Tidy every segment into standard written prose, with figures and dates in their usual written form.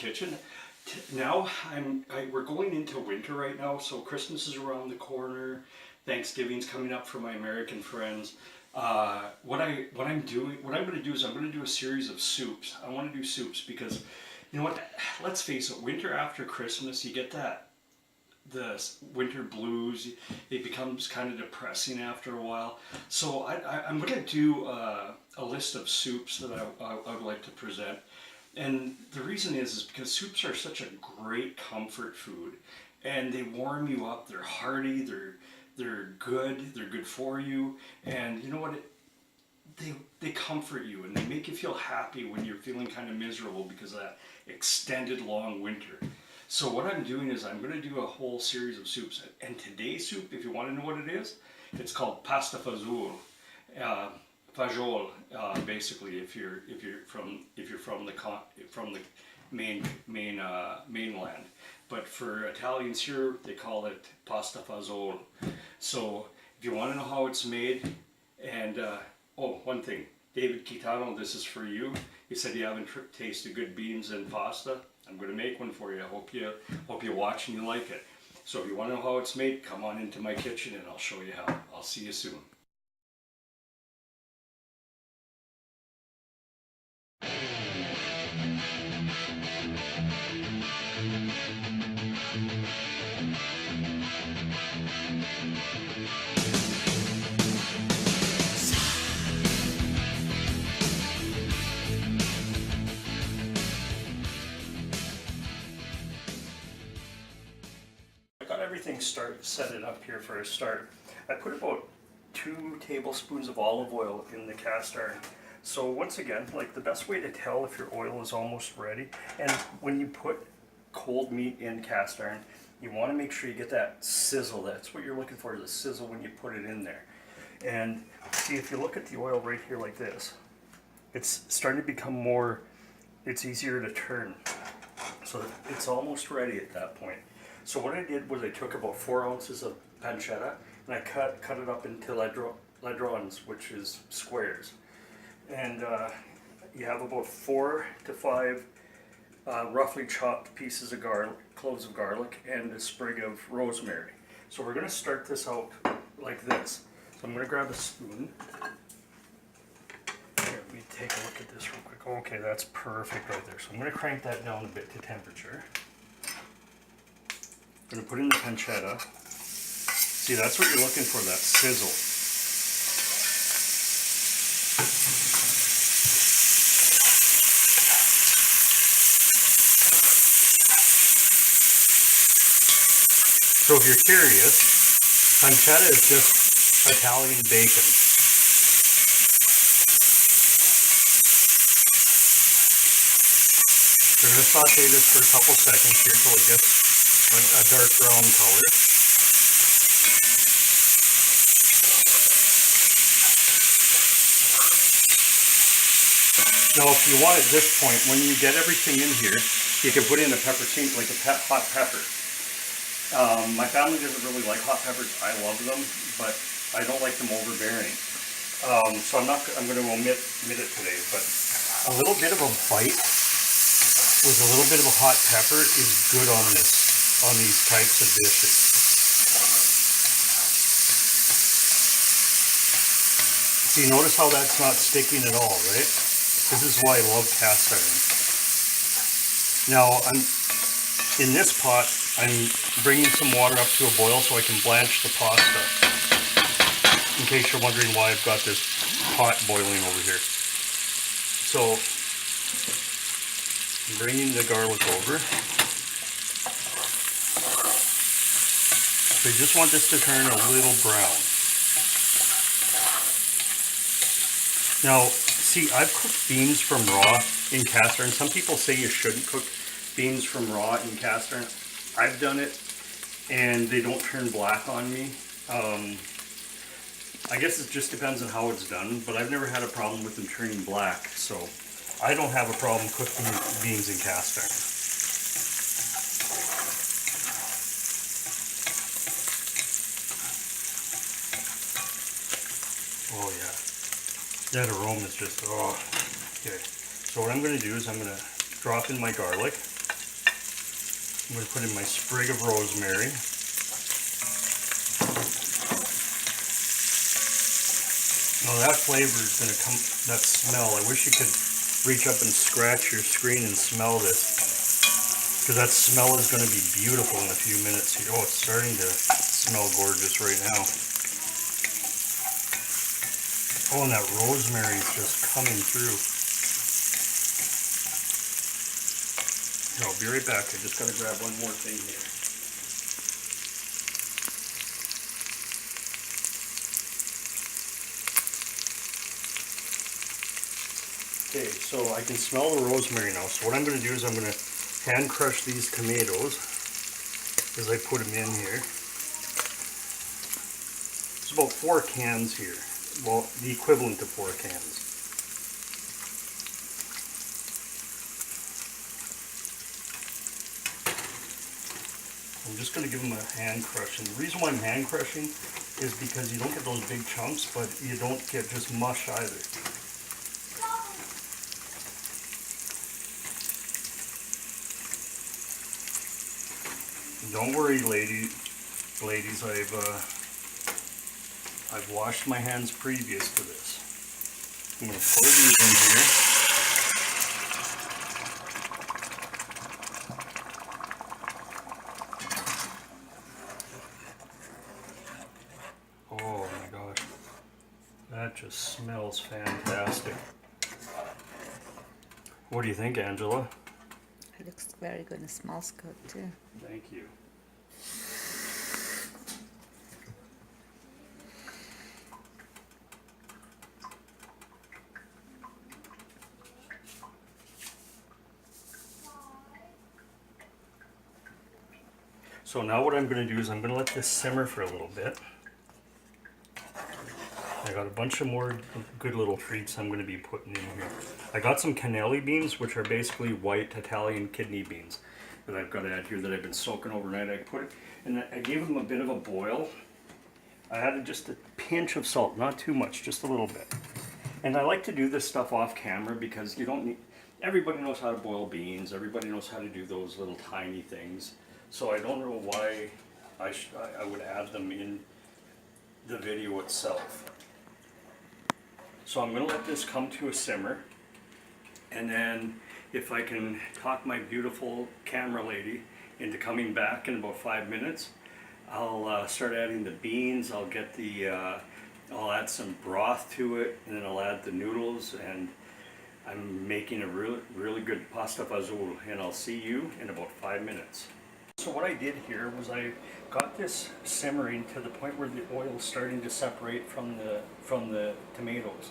kitchen. Now we're going into winter right now, so Christmas is around the corner. Thanksgiving's coming up for my American friends. What I'm going to do is I'm going to do a series of soups. I want to do soups because, you know what? Let's face it. Winter after Christmas, you get the winter blues. It becomes kind of depressing after a while. So I'm going to do a list of soups that I would like to present. And the reason is because soups are such a great comfort food, and they warm you up. They're hearty. They're good for you, and you know what? They comfort you, and they make you feel happy when you're feeling kind of miserable because of that extended long winter. So what I'm doing is I'm going to do a whole series of soups, and today's soup, if you want to know what it is, it's called pasta fazool. Fagioli, basically, if you're from the mainland, but for Italians here, they call it pasta fazool. So if you want to know how it's made, and one thing, David Kitano, this is for you. He said you haven't tasted good beans and pasta. I'm going to make one for you. I hope you watch and you like it. So if you want to know how it's made, come on into my kitchen and I'll show you how. I'll see you soon. Everything set it up here for a start. I put about 2 tablespoons of olive oil in the cast iron. So once again, like the best way to tell if your oil is almost ready, and when you put cold meat in cast iron, you want to make sure you get that sizzle. That's what you're looking for, the sizzle when you put it in there. And see, if you look at the oil right here like this, it's starting to become more, it's easier to turn. So it's almost ready at that point. So what I did was I took about 4 ounces of pancetta and I cut it up into ladrons, which is squares. And you have about 4 to 5 roughly chopped pieces of garlic, cloves of garlic, and a sprig of rosemary. So we're going to start this out like this. So I'm going to grab a spoon. Here, let me take a look at this real quick. Okay, that's perfect right there. So I'm going to crank that down a bit to temperature. I'm going to put in the pancetta. See, that's what you're looking for, that sizzle. So if you're curious, pancetta is just Italian bacon. We're going to saute this for a couple seconds here until it gets a dark brown color. Now if you want at this point, when you get everything in here, you can put in a peperoncino, like a hot pepper. My family doesn't really like hot peppers. I love them, but I don't like them overbearing. So I'm going to omit it today, but a little bit of a bite with a little bit of a hot pepper is good on these types of dishes. See, notice how that's not sticking at all, right? This is why I love cast iron. Now, in this pot, I'm bringing some water up to a boil so I can blanch the pasta. In case you're wondering why I've got this pot boiling over here. So, I'm bringing the garlic over. So you just want this to turn a little brown. Now, see, I've cooked beans from raw in cast iron. Some people say you shouldn't cook beans from raw in cast iron. I've done it, and they don't turn black on me. I guess it just depends on how it's done, but I've never had a problem with them turning black, so I don't have a problem cooking beans in cast iron. Oh yeah, that aroma is just, oh. Okay, so what I'm going to do is I'm going to drop in my garlic. I'm going to put in my sprig of rosemary. Oh, that flavor is going to come, that smell. I wish you could reach up and scratch your screen and smell this. Because that smell is going to be beautiful in a few minutes here. Oh, it's starting to smell gorgeous right now. Oh, and that rosemary is just coming through. Here, I'll be right back. I just got to grab one more thing here. Okay, so I can smell the rosemary now. So what I'm going to do is I'm going to hand crush these tomatoes as I put them in here. It's about 4 cans here. Well, the equivalent of 4 cans. I'm just going to give them a hand crush. And the reason why I'm hand crushing is because you don't get those big chunks, but you don't get just mush either. Don't worry, ladies. I've washed my hands previous to this. I'm going to pour these in here. Oh my gosh, that just smells fantastic. What do you think, Angela? It looks very good and it smells good too. Thank you. So now what I'm going to do is I'm going to let this simmer for a little bit. I got a bunch of more good little treats I'm going to be putting in here. I got some cannellini beans, which are basically white Italian kidney beans that I've got to add here that I've been soaking overnight. I gave them a bit of a boil. I added just a pinch of salt, not too much, just a little bit. And I like to do this stuff off camera because you don't need, everybody knows how to boil beans, everybody knows how to do those little tiny things. So I don't know why I would add them in the video itself. So I'm going to let this come to a simmer, and then if I can talk my beautiful camera lady into coming back in about 5 minutes, I'll start adding the beans. I'll get I'll add some broth to it, and then I'll add the noodles, and I'm making a really good pasta fazool, and I'll see you in about 5 minutes. So what I did here was I got this simmering to the point where the oil is starting to separate from the tomatoes.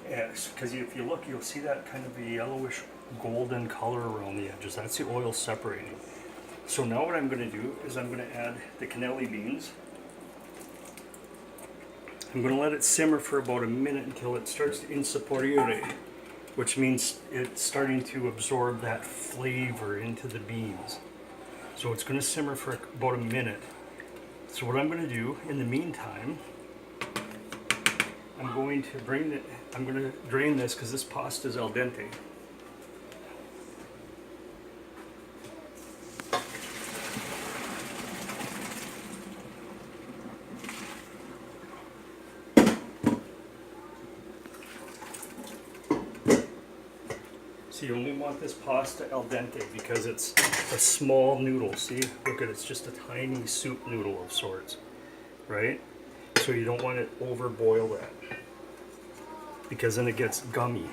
Because if you look, you'll see that kind of a yellowish golden color around the edges. That's the oil separating. So now what I'm going to do is I'm going to add the cannellini beans. I'm going to let it simmer for about a minute until it starts to insaporire, which means it's starting to absorb that flavor into the beans. So it's going to simmer for about a minute. So what I'm going to do in the meantime, I'm going to drain this because this pasta is al dente. So you only want this pasta al dente because it's a small noodle. See, look at it, it's just a tiny soup noodle of sorts, right? So you don't want to overboil that because then it gets gummy.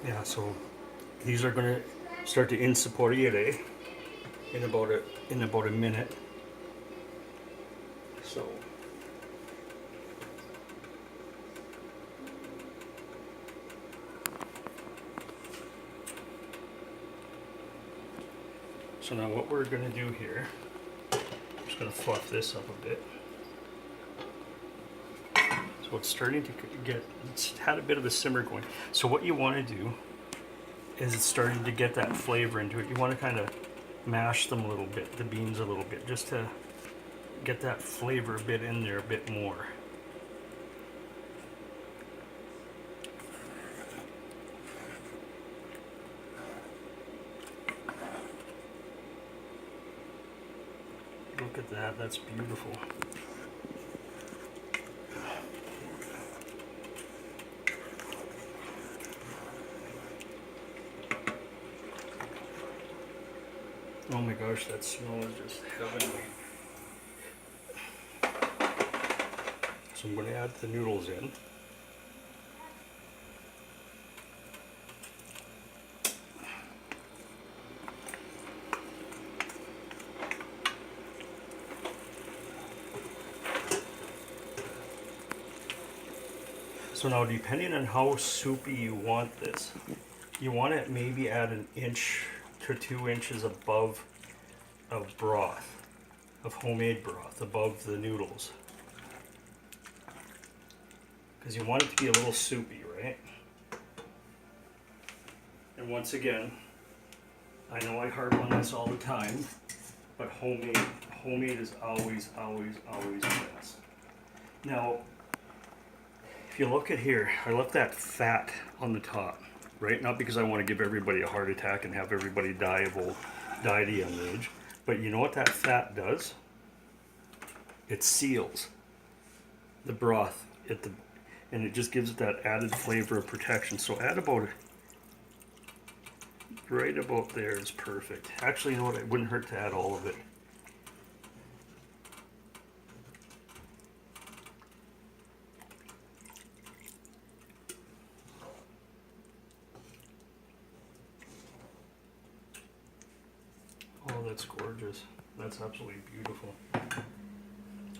Yeah, so these are going to start to insaporire in about a minute. So now what we're going to do here, I'm just going to fluff this up a bit. So it's starting to it's had a bit of a simmer going. So what you want to do is it's starting to get that flavor into it. You want to kind of mash them a little bit, the beans a little bit, just to get that flavor a bit in there a bit more. Look at that, that's beautiful. Oh my gosh, that smell is just heavenly. So I'm going to add the noodles in. So now, depending on how soupy you want this, you want to maybe add 1 inch to 2 inches above of broth, of homemade broth, above the noodles. Because you want it to be a little soupy, right? And once again, I know I harp on this all the time, but homemade is always, always, always best. Now, if you look at here, I left that fat on the top, right? Not because I want to give everybody a heart attack and have everybody die at a young age, but you know what that fat does? It seals the broth and it just gives it that added flavor of protection. So add about, right about there is perfect. Actually, you know what? It wouldn't hurt to add all of it. Oh, that's gorgeous. That's absolutely beautiful.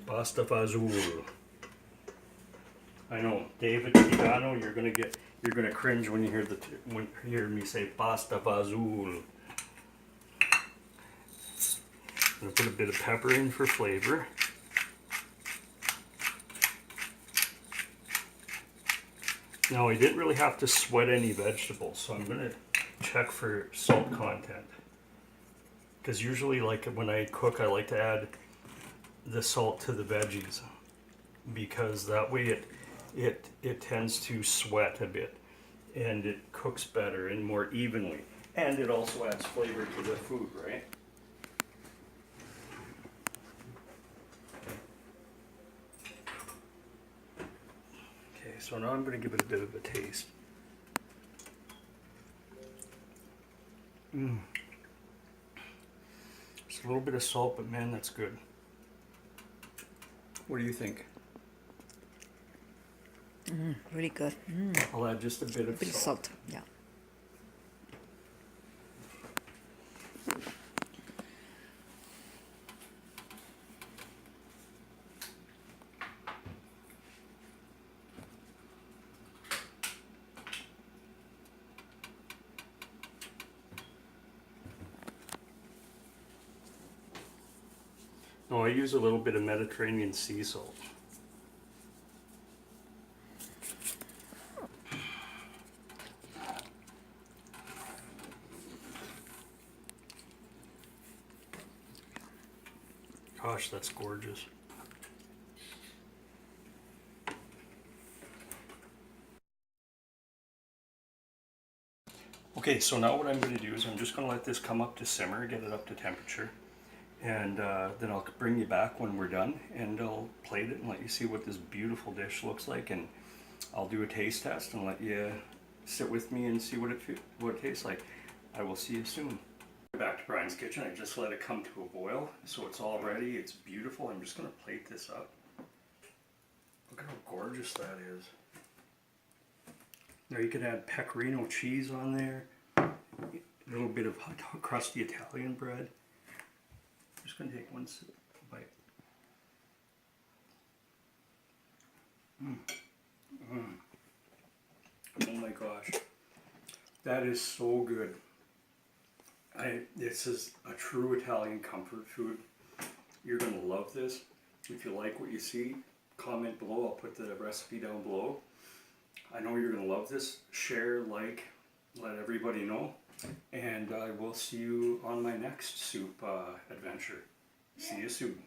Pasta Fazool. I know, David Pagano, you're gonna cringe when you hear me say Pasta Fazool. I'm gonna put a bit of pepper in for flavor. Now, I didn't really have to sweat any vegetables, so I'm gonna check for salt content. Because usually, like when I cook, I like to add the salt to the veggies, because that way it tends to sweat a bit and it cooks better and more evenly, and it also adds flavor to the food, right? Okay, so now I'm going to give it a bit of a taste. Just a little bit of salt, but man, that's good. What do you think? Really good. I'll add just a bit of salt. Yeah. No, I use a little bit of Mediterranean sea salt. Gosh, that's gorgeous. Okay, so now what I'm going to do is I'm just going to let this come up to simmer, get it up to temperature, and then I'll bring you back when we're done, and I'll plate it and let you see what this beautiful dish looks like, and I'll do a taste test and let you sit with me and see what it tastes like. I will see you soon. Back to Brian's kitchen. I just let it come to a boil, so it's all ready. It's beautiful. I'm just going to plate this up. Look at how gorgeous that is. Now you can add Pecorino cheese on there, a little bit of hot, crusty Italian bread. I'm just going to take one bite. Oh my gosh, that is so good. This is a true Italian comfort food. You're going to love this. If you like what you see, comment below. I'll put the recipe down below. I know you're going to love this. Share, like, let everybody know. And I will see you on my next soup adventure. See you soon.